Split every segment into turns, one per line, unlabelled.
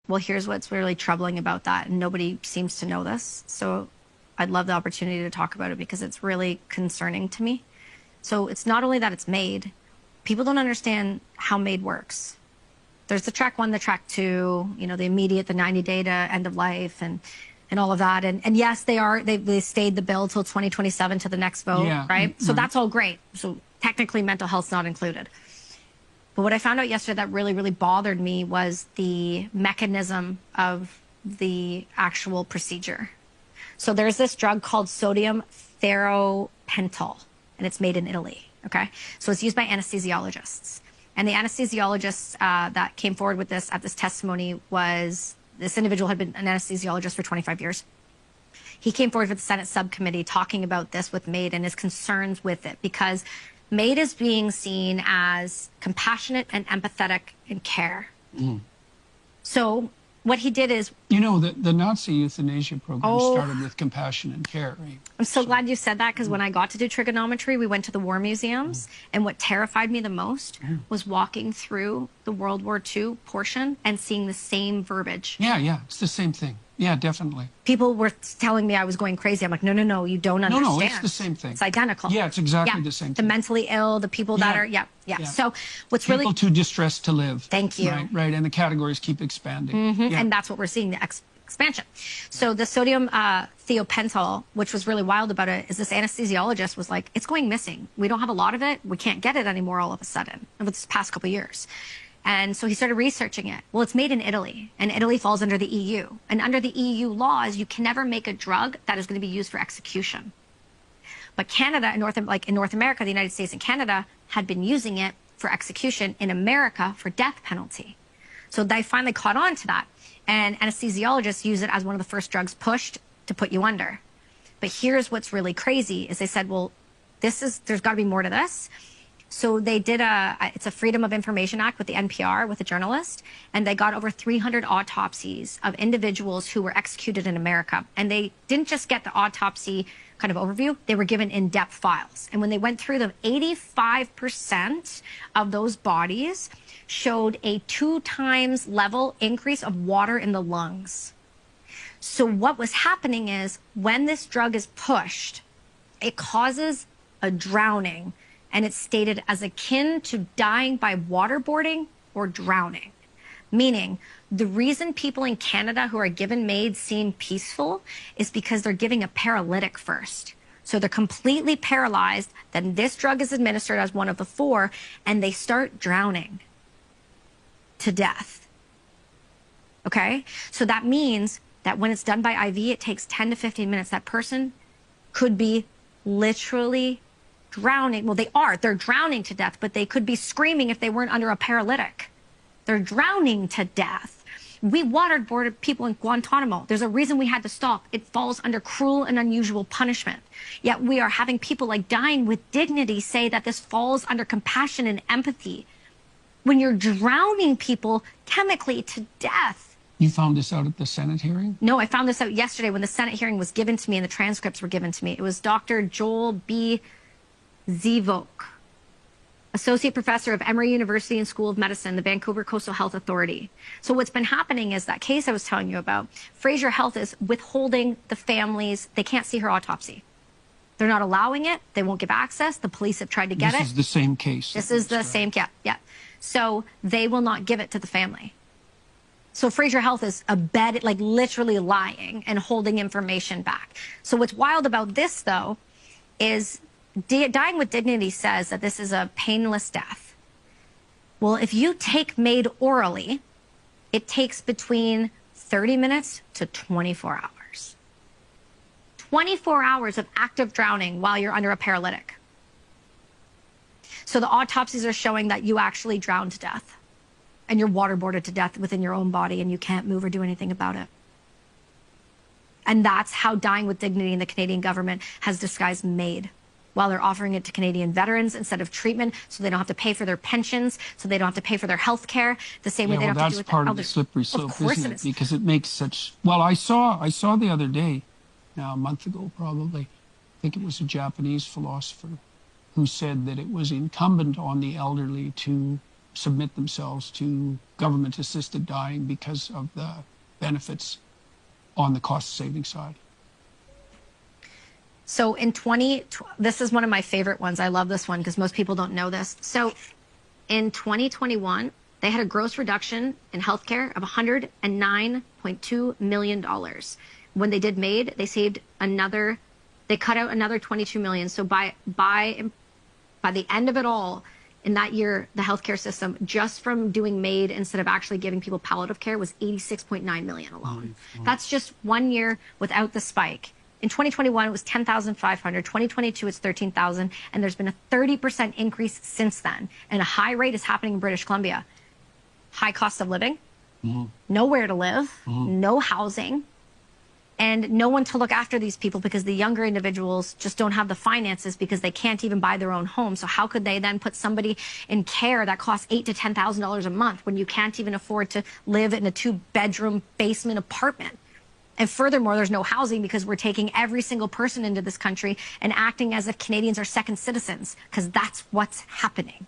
Well, here's what's really troubling about that, and nobody seems to know this. So I'd love the opportunity to talk about it because it's really concerning to me. So it's not only that it's Maid. People don't understand how Maid works. There's the track 1, the track 2, you know, the immediate, the 90-day to end of life and all of that. And yes, they stayed the bill till 2027 to the next vote, right? So that's all great. So technically mental health's not included. But what I found out yesterday that really, really bothered me was the mechanism of the actual procedure. So there's this drug called sodium thiopental, and it's made in Italy, okay? So it's used by anesthesiologists. And the anesthesiologist that came forward with this at this testimony was, this individual had been an anesthesiologist for 25 years. He came forward with the Senate subcommittee talking about this with Maid and his concerns with it because Maid is being seen as compassionate and empathetic in care. So what he did is...
You know, the Nazi euthanasia program started with compassion and care, right?
I'm so glad you said that because when I got to do trigonometry, we went to the war museums. And what terrified me the most was walking through the World War II portion and seeing the same verbiage.
Yeah, it's the same thing. Yeah, definitely.
People were telling me I was going crazy. I'm like, no, you don't understand.
No, it's the same thing.
It's identical.
Yeah, it's exactly the same thing.
The mentally ill, the people that are, So what's really...
People too distressed to live.
Thank you.
Right, and the categories keep expanding.
And that's what we're seeing, the expansion. So the sodium thiopental, which was really wild about it, is this anesthesiologist was like, it's going missing. We don't have a lot of it. We can't get it anymore all of a sudden over this past couple of years. And so he started researching it. Well, it's made in Italy, and Italy falls under the EU. And under the EU laws, you can never make a drug that is going to be used for execution. But Canada, in North America, the United States and Canada had been using it for execution in America for death penalty. So they finally caught on to that. And anesthesiologists use it as one of the first drugs pushed to put you under. But here's what's really crazy is they said, well, there's got to be more to this. So they did it's a Freedom of Information Act with the NPR, with a journalist, and they got over 300 autopsies of individuals who were executed in America. And they didn't just get the autopsy kind of overview, they were given in-depth files. And when they went through them, 85% of those bodies showed a 2 times level increase of water in the lungs. So what was happening is when this drug is pushed, it causes a drowning. And it's stated as akin to dying by waterboarding or drowning. Meaning, the reason people in Canada who are given Maid seem peaceful is because they're giving a paralytic first. So they're completely paralyzed, then this drug is administered as one of the 4, and they start drowning to death. Okay? So that means that when it's done by IV, it takes 10 to 15 minutes. That person could be literally drowning. Well, they're drowning to death, but they could be screaming if they weren't under a paralytic. They're drowning to death. We waterboarded people in Guantanamo. There's a reason we had to stop. It falls under cruel and unusual punishment. Yet we are having people like Dying with Dignity say that this falls under compassion and empathy when you're drowning people chemically to death.
You found this out at the Senate hearing?
No, I found this out yesterday when the Senate hearing was given to me and the transcripts were given to me. It was Dr. Joel B. Zivok, Associate Professor of Emory University and School of Medicine, the Vancouver Coastal Health Authority. So what's been happening is that case I was telling you about, Fraser Health is withholding the families. They can't see her autopsy. They're not allowing it. They won't give access. The police have tried to get it.
This is the same case.
This is the same, yeah. So they will not give it to the family. So Fraser Health is abetted, like literally lying and holding information back. So what's wild about this, though, is Dying with Dignity says that this is a painless death. Well, if you take Maid orally, it takes between 30 minutes to 24 hours. 24 hours of active drowning while you're under a paralytic. So the autopsies are showing that you actually drowned to death and you're waterboarded to death within your own body and you can't move or do anything about it. And that's how Dying with Dignity and the Canadian government has disguised Maid, while they're offering it to Canadian veterans instead of treatment, so they don't have to pay for their pensions, so they don't have to pay for their health care, the same way they don't have to do with
that's part of the slippery slope, isn't it? Because it makes such... Well, I saw the other day, now a month ago probably, I think it was a Japanese philosopher, who said that it was incumbent on the elderly to submit themselves to government-assisted dying because of the benefits on the cost-saving side.
So this is one of my favorite ones. I love this one because most people don't know this. So in 2021, they had a gross reduction in healthcare of $109.2 million. When they did Maid, they cut out another 22 million. So by the end of it all, in that year, the healthcare system, just from doing Maid instead of actually giving people palliative care, was 86.9 million alone. That's just 1 year without the spike. In 2021, it was 10,500. 2022, it's 13,000. And there's been a 30% increase since then. And a high rate is happening in British Columbia. High cost of living, nowhere to live, no housing, and no one to look after these people because the younger individuals just don't have the finances because they can't even buy their own home. So how could they then put somebody in care that costs $8,000 to $10,000 a month when you can't even afford to live in a 2-bedroom basement apartment? And furthermore, there's no housing because we're taking every single person into this country and acting as if Canadians are second citizens, because that's what's happening.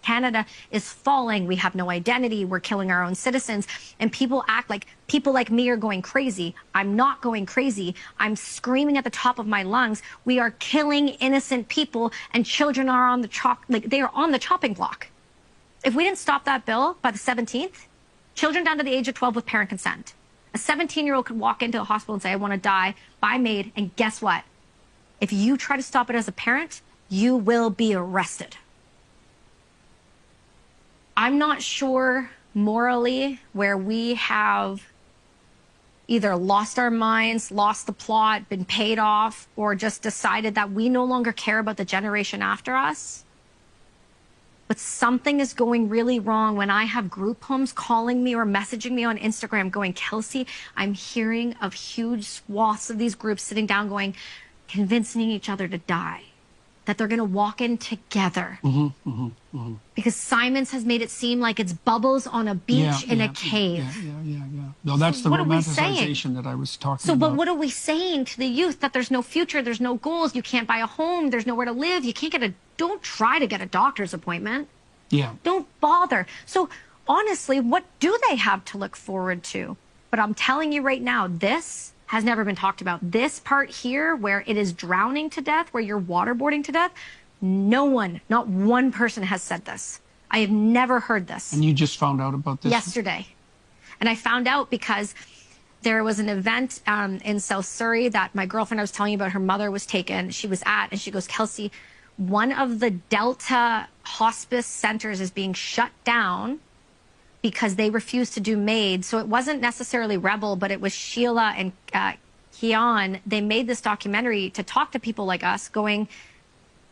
Canada is falling. We have no identity. We're killing our own citizens. And people act like people like me are going crazy. I'm not going crazy. I'm screaming at the top of my lungs. We are killing innocent people, and children are on the they are on the chopping block. If we didn't stop that bill by the 17th, children down to the age of 12 with parent consent. A 17-year-old could walk into a hospital and say, I want to die, buy Maid, and guess what? If you try to stop it as a parent, you will be arrested. I'm not sure morally where we have either lost our minds, lost the plot, been paid off, or just decided that we no longer care about the generation after us. But something is going really wrong when I have group homes calling me or messaging me on Instagram going, Kelsey, I'm hearing of huge swaths of these groups sitting down going, convincing each other to die, that they're going to walk in together. Because Simons has made it seem like it's bubbles on a beach in a cave.
No, that's the romanticization that I was talking about.
But what are we saying to the youth? That there's no future, there's no goals, you can't buy a home, there's nowhere to live, you can't don't try to get a doctor's appointment. Don't bother. So honestly, what do they have to look forward to? But I'm telling you right now, this has never been talked about. This part here where it is drowning to death, where you're waterboarding to death, no one, not one person has said this. I have never heard this.
And you just found out about this?
Yesterday. And I found out because there was an event in South Surrey that my girlfriend I was telling you about, her mother was taken. She was at, and she goes, Kelsey, one of the Delta hospice centers is being shut down because they refused to do Maid. So it wasn't necessarily Rebel, but it was Sheila and Keon. They made this documentary to talk to people like us going,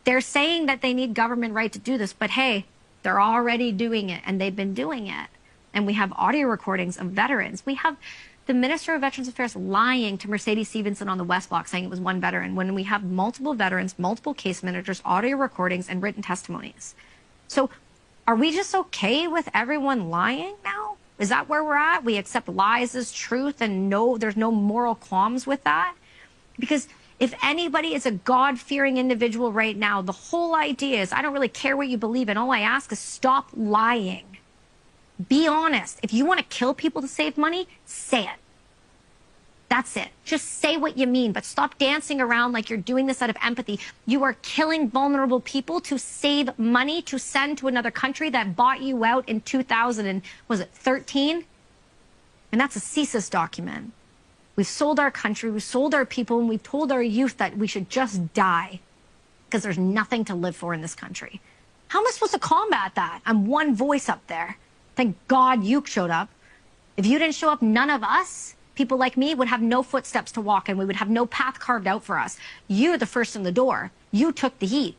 they're saying that they need government right to do this, but hey, they're already doing it, and they've been doing it. And we have audio recordings of veterans. We have the Minister of Veterans Affairs lying to Mercedes Stevenson on the West Block saying it was one veteran, when we have multiple veterans, multiple case managers, audio recordings, and written testimonies. So are we just okay with everyone lying now? Is that where we're at? We accept lies as truth and there's no moral qualms with that? Because if anybody is a God-fearing individual right now, the whole idea is I don't really care what you believe in. All I ask is stop lying. Be honest. If you want to kill people to save money, say it. That's it. Just say what you mean, but stop dancing around like you're doing this out of empathy. You are killing vulnerable people to save money to send to another country that bought you out in 2013? And that's a CSIS document. We've sold our country, we've sold our people, and we've told our youth that we should just die because there's nothing to live for in this country. How am I supposed to combat that? I'm one voice up there. Thank God you showed up. If you didn't show up, none of us, people like me, would have no footsteps to walk in. We would have no path carved out for us. You're the first in the door. You took the heat.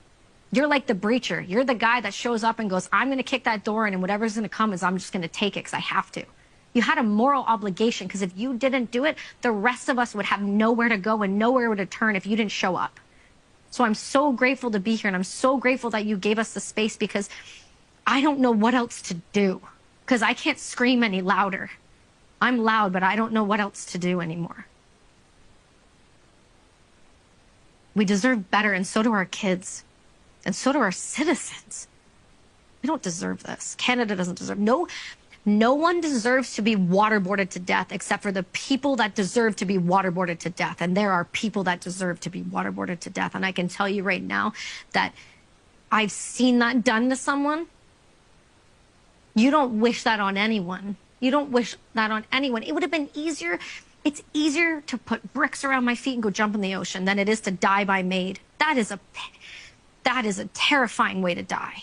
You're like the breacher. You're the guy that shows up and goes, I'm going to kick that door in, and whatever's going to come is I'm just going to take it because I have to. You had a moral obligation, because if you didn't do it, the rest of us would have nowhere to go and nowhere to turn if you didn't show up. So I'm so grateful to be here, and I'm so grateful that you gave us the space, because I don't know what else to do, because I can't scream any louder. I'm loud, but I don't know what else to do anymore. We deserve better, and so do our kids, and so do our citizens. We don't deserve this. Canada doesn't deserve. No one deserves to be waterboarded to death except for the people that deserve to be waterboarded to death. And there are people that deserve to be waterboarded to death. And I can tell you right now that I've seen that done to someone. You don't wish that on anyone. You don't wish that on anyone. It would have been easier. It's easier to put bricks around my feet and go jump in the ocean than it is to die by maid. That is a terrifying way to die.